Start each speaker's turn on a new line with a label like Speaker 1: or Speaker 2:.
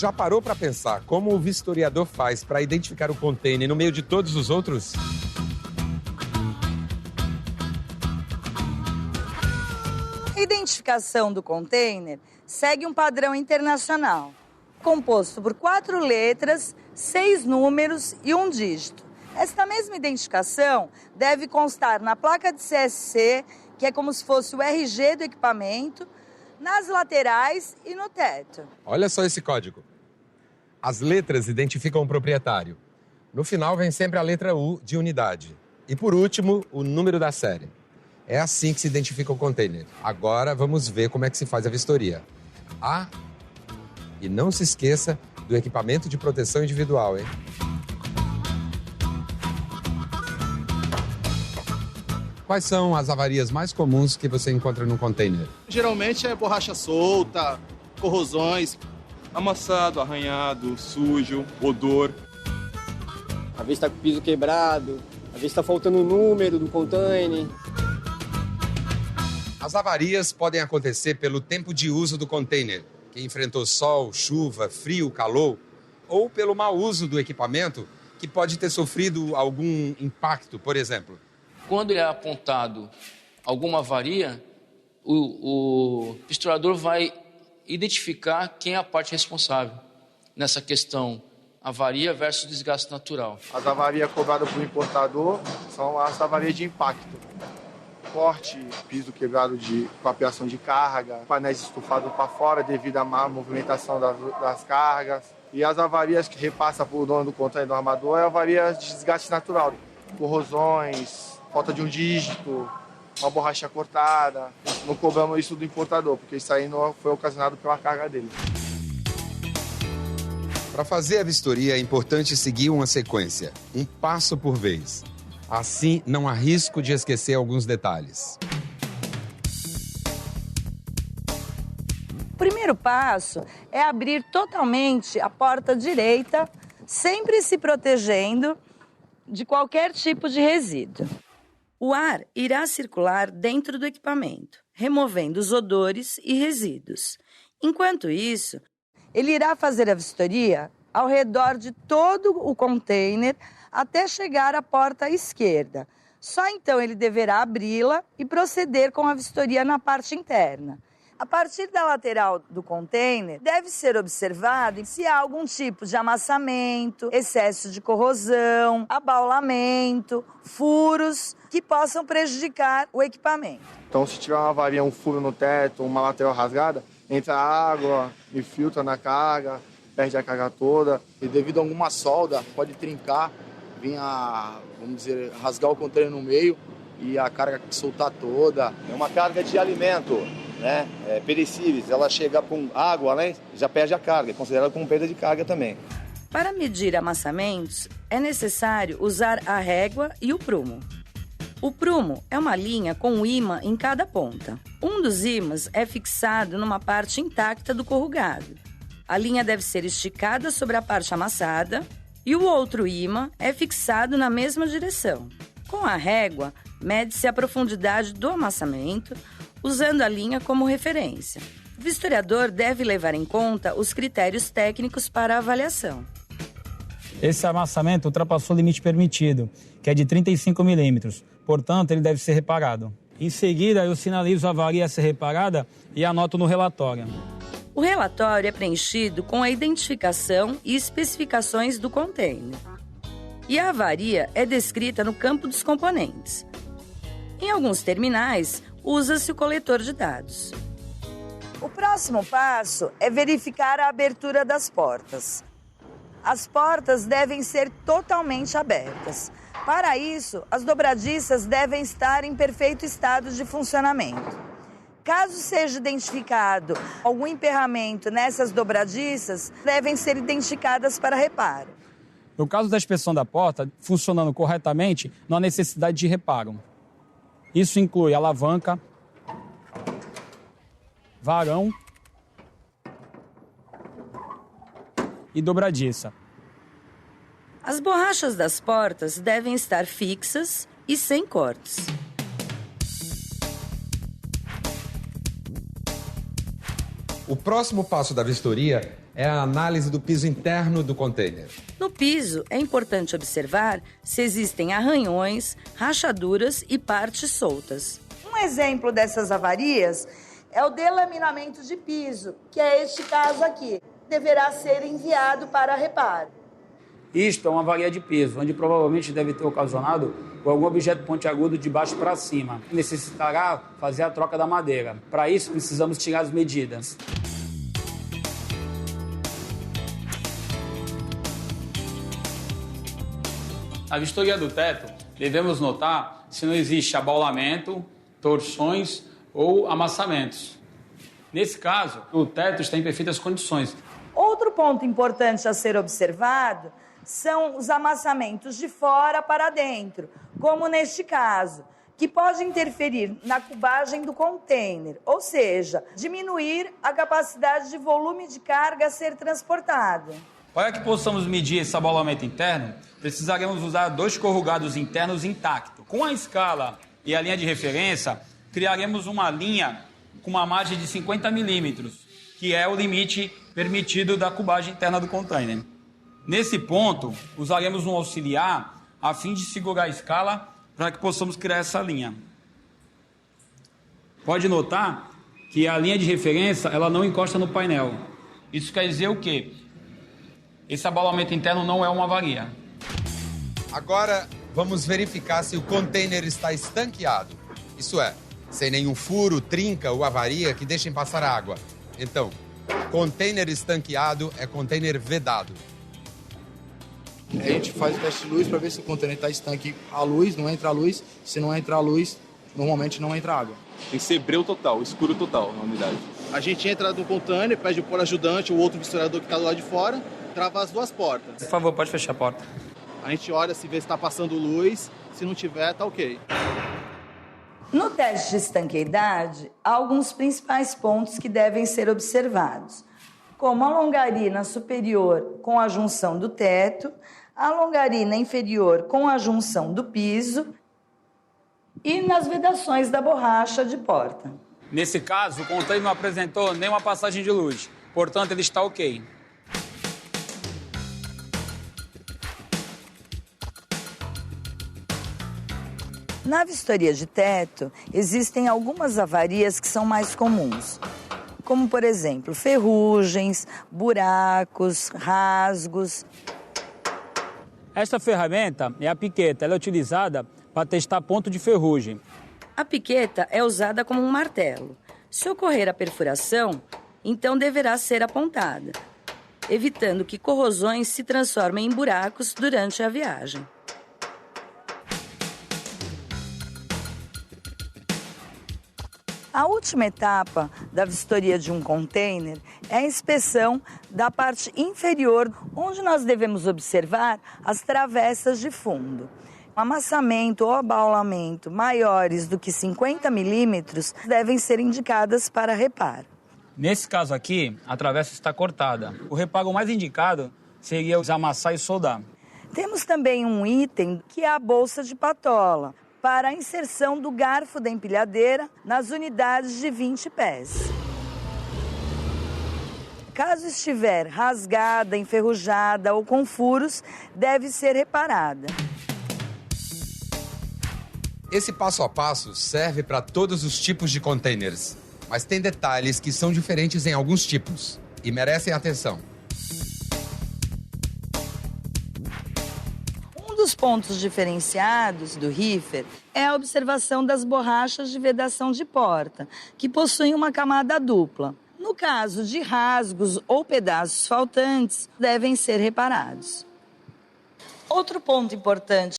Speaker 1: Já parou para pensar como o vistoriador faz para identificar o container no meio de todos os outros?
Speaker 2: A identificação do container segue um padrão internacional, composto por 4 letras, 6 números e 1 dígito. Esta mesma identificação deve constar na placa de CSC, que é como se fosse o RG do equipamento, nas laterais e no teto.
Speaker 1: Olha só esse código. As letras identificam o proprietário. No final vem sempre a letra U de unidade. E por último, o número da série. É assim que se identifica o container. Agora vamos ver como é que se faz a vistoria. E não se esqueça do equipamento de proteção individual, hein? Quais são as avarias mais comuns que você encontra no container?
Speaker 3: Geralmente é borracha solta, corrosões,
Speaker 4: amassado, arranhado, sujo, odor.
Speaker 5: Às vezes está com o piso quebrado, às vezes está faltando o número do container.
Speaker 1: As avarias podem acontecer pelo tempo de uso do container, que enfrentou sol, chuva, frio, calor, ou pelo mau uso do equipamento, que pode ter sofrido algum impacto, por exemplo.
Speaker 6: Quando é apontado alguma avaria, o vistoriador vai identificar quem é a parte responsável nessa questão avaria versus desgaste natural.
Speaker 3: As avarias cobradas por importador são as avarias de impacto. Corte, piso quebrado com ampliação de carga, painéis estufados para fora devido à má movimentação das cargas. E as avarias que repassa para o dono do container do armador é avarias de desgaste natural, corrosões, falta de um dígito, uma borracha cortada. Não cobramos isso do importador, porque isso aí não foi ocasionado pela carga dele.
Speaker 1: Para fazer a vistoria é importante seguir uma sequência, um passo por vez. Assim, não há risco de esquecer alguns detalhes.
Speaker 2: O primeiro passo é abrir totalmente a porta direita, sempre se protegendo de qualquer tipo de resíduo. O ar irá circular dentro do equipamento, removendo os odores e resíduos. Enquanto isso, ele irá fazer a vistoria ao redor de todo o container até chegar à porta esquerda. Só então ele deverá abri-la e proceder com a vistoria na parte interna. A partir da lateral do container, deve ser observado se há algum tipo de amassamento, excesso de corrosão, abaulamento, furos que possam prejudicar o equipamento.
Speaker 3: Então, se tiver uma avaria, um furo no teto, uma lateral rasgada, entra água e filtra na carga, perde a carga toda.
Speaker 7: E devido a alguma solda, pode trincar, vir vamos dizer, rasgar o container no meio e a carga soltar toda.
Speaker 8: É uma carga de alimento, né? Perecíveis, ela chega com água, né? Já perde a carga, é considerada como perda de carga também.
Speaker 2: Para medir amassamentos, é necessário usar a régua e o prumo. O prumo é uma linha com um ímã em cada ponta. Um dos ímãs é fixado numa parte intacta do corrugado. A linha deve ser esticada sobre a parte amassada e o outro ímã é fixado na mesma direção. Com a régua, mede-se a profundidade do amassamento, usando a linha como referência. O vistoriador deve levar em conta os critérios técnicos para a avaliação.
Speaker 9: Esse amassamento ultrapassou o limite permitido, que é de 35 milímetros. Portanto, ele deve ser reparado. Em seguida, eu sinalizo a avaria a ser reparada e anoto no relatório.
Speaker 2: O relatório é preenchido com a identificação e especificações do container. E a avaria é descrita no campo dos componentes. Em alguns terminais, usa-se o coletor de dados. O próximo passo é verificar a abertura das portas. As portas devem ser totalmente abertas. Para isso, as dobradiças devem estar em perfeito estado de funcionamento. Caso seja identificado algum emperramento nessas dobradiças, devem ser identificadas para reparo.
Speaker 9: No caso da inspeção da porta, funcionando corretamente, não há necessidade de reparo. Isso inclui alavanca, varão e dobradiça.
Speaker 2: As borrachas das portas devem estar fixas e sem cortes.
Speaker 1: O próximo passo da vistoria é a análise do piso interno do container.
Speaker 2: No piso, é importante observar se existem arranhões, rachaduras e partes soltas. Um exemplo dessas avarias é o delaminamento de piso, que é este caso aqui. Deverá ser enviado para reparo.
Speaker 9: Isto é uma avaria de piso, onde provavelmente deve ter ocasionado por algum objeto pontiagudo de baixo para cima. Necessitará fazer a troca da madeira. Para isso, precisamos tirar as medidas. Na vistoria do teto, devemos notar se não existe abaulamento, torções ou amassamentos. Nesse caso, o teto está em perfeitas condições.
Speaker 2: Outro ponto importante a ser observado são os amassamentos de fora para dentro, como neste caso, que pode interferir na cubagem do container, ou seja, diminuir a capacidade de volume de carga a ser transportado.
Speaker 9: Para que possamos medir esse abaulamento interno, precisaremos usar 2 corrugados internos intactos. Com a escala e a linha de referência, criaremos uma linha com uma margem de 50 milímetros, que é o limite permitido da cubagem interna do container. Nesse ponto, usaremos um auxiliar a fim de segurar a escala para que possamos criar essa linha. Pode notar que a linha de referência ela não encosta no painel. Isso quer dizer o quê? Esse abaulamento interno não é uma avaria.
Speaker 1: Agora, vamos verificar se o container está estanqueado. Isso é, sem nenhum furo, trinca ou avaria que deixem passar água. Então, container estanqueado é container vedado.
Speaker 7: A gente faz o teste de luz para ver se o container está estanque à luz, não entra a luz. Se não entra a luz, normalmente não entra água.
Speaker 4: Tem que ser breu total, escuro total na unidade.
Speaker 10: A gente entra no container, pede por ajudante ou outro vistorador que está do lado de fora, trava as 2 portas.
Speaker 9: Por favor, pode fechar a porta.
Speaker 10: A gente olha se vê se está passando luz, se não tiver, tá ok.
Speaker 2: No teste de estanqueidade, há alguns principais pontos que devem ser observados, como a longarina superior com a junção do teto, a longarina inferior com a junção do piso e nas vedações da borracha de porta.
Speaker 9: Nesse caso, o container não apresentou nenhuma passagem de luz, portanto ele está ok.
Speaker 2: Na vistoria de teto, existem algumas avarias que são mais comuns, como, por exemplo, ferrugens, buracos, rasgos.
Speaker 9: Esta ferramenta é a piqueta. Ela é utilizada para testar ponto de ferrugem.
Speaker 2: A piqueta é usada como um martelo. Se ocorrer a perfuração, então deverá ser apontada, evitando que corrosões se transformem em buracos durante a viagem. A última etapa da vistoria de um container é a inspeção da parte inferior, onde nós devemos observar as travessas de fundo. Amassamento ou abaulamento maiores do que 50 milímetros devem ser indicadas para reparo.
Speaker 9: Nesse caso aqui, a travessa está cortada. O reparo mais indicado seria amassar e soldar.
Speaker 2: Temos também um item que é a bolsa de patola, para a inserção do garfo da empilhadeira nas unidades de 20 pés. Caso estiver rasgada, enferrujada ou com furos, deve ser reparada.
Speaker 1: Esse passo a passo serve para todos os tipos de containers, mas tem detalhes que são diferentes em alguns tipos e merecem atenção.
Speaker 2: Um dos pontos diferenciados do reefer é a observação das borrachas de vedação de porta, que possuem uma camada dupla. No caso de rasgos ou pedaços faltantes, devem ser reparados. Outro ponto importante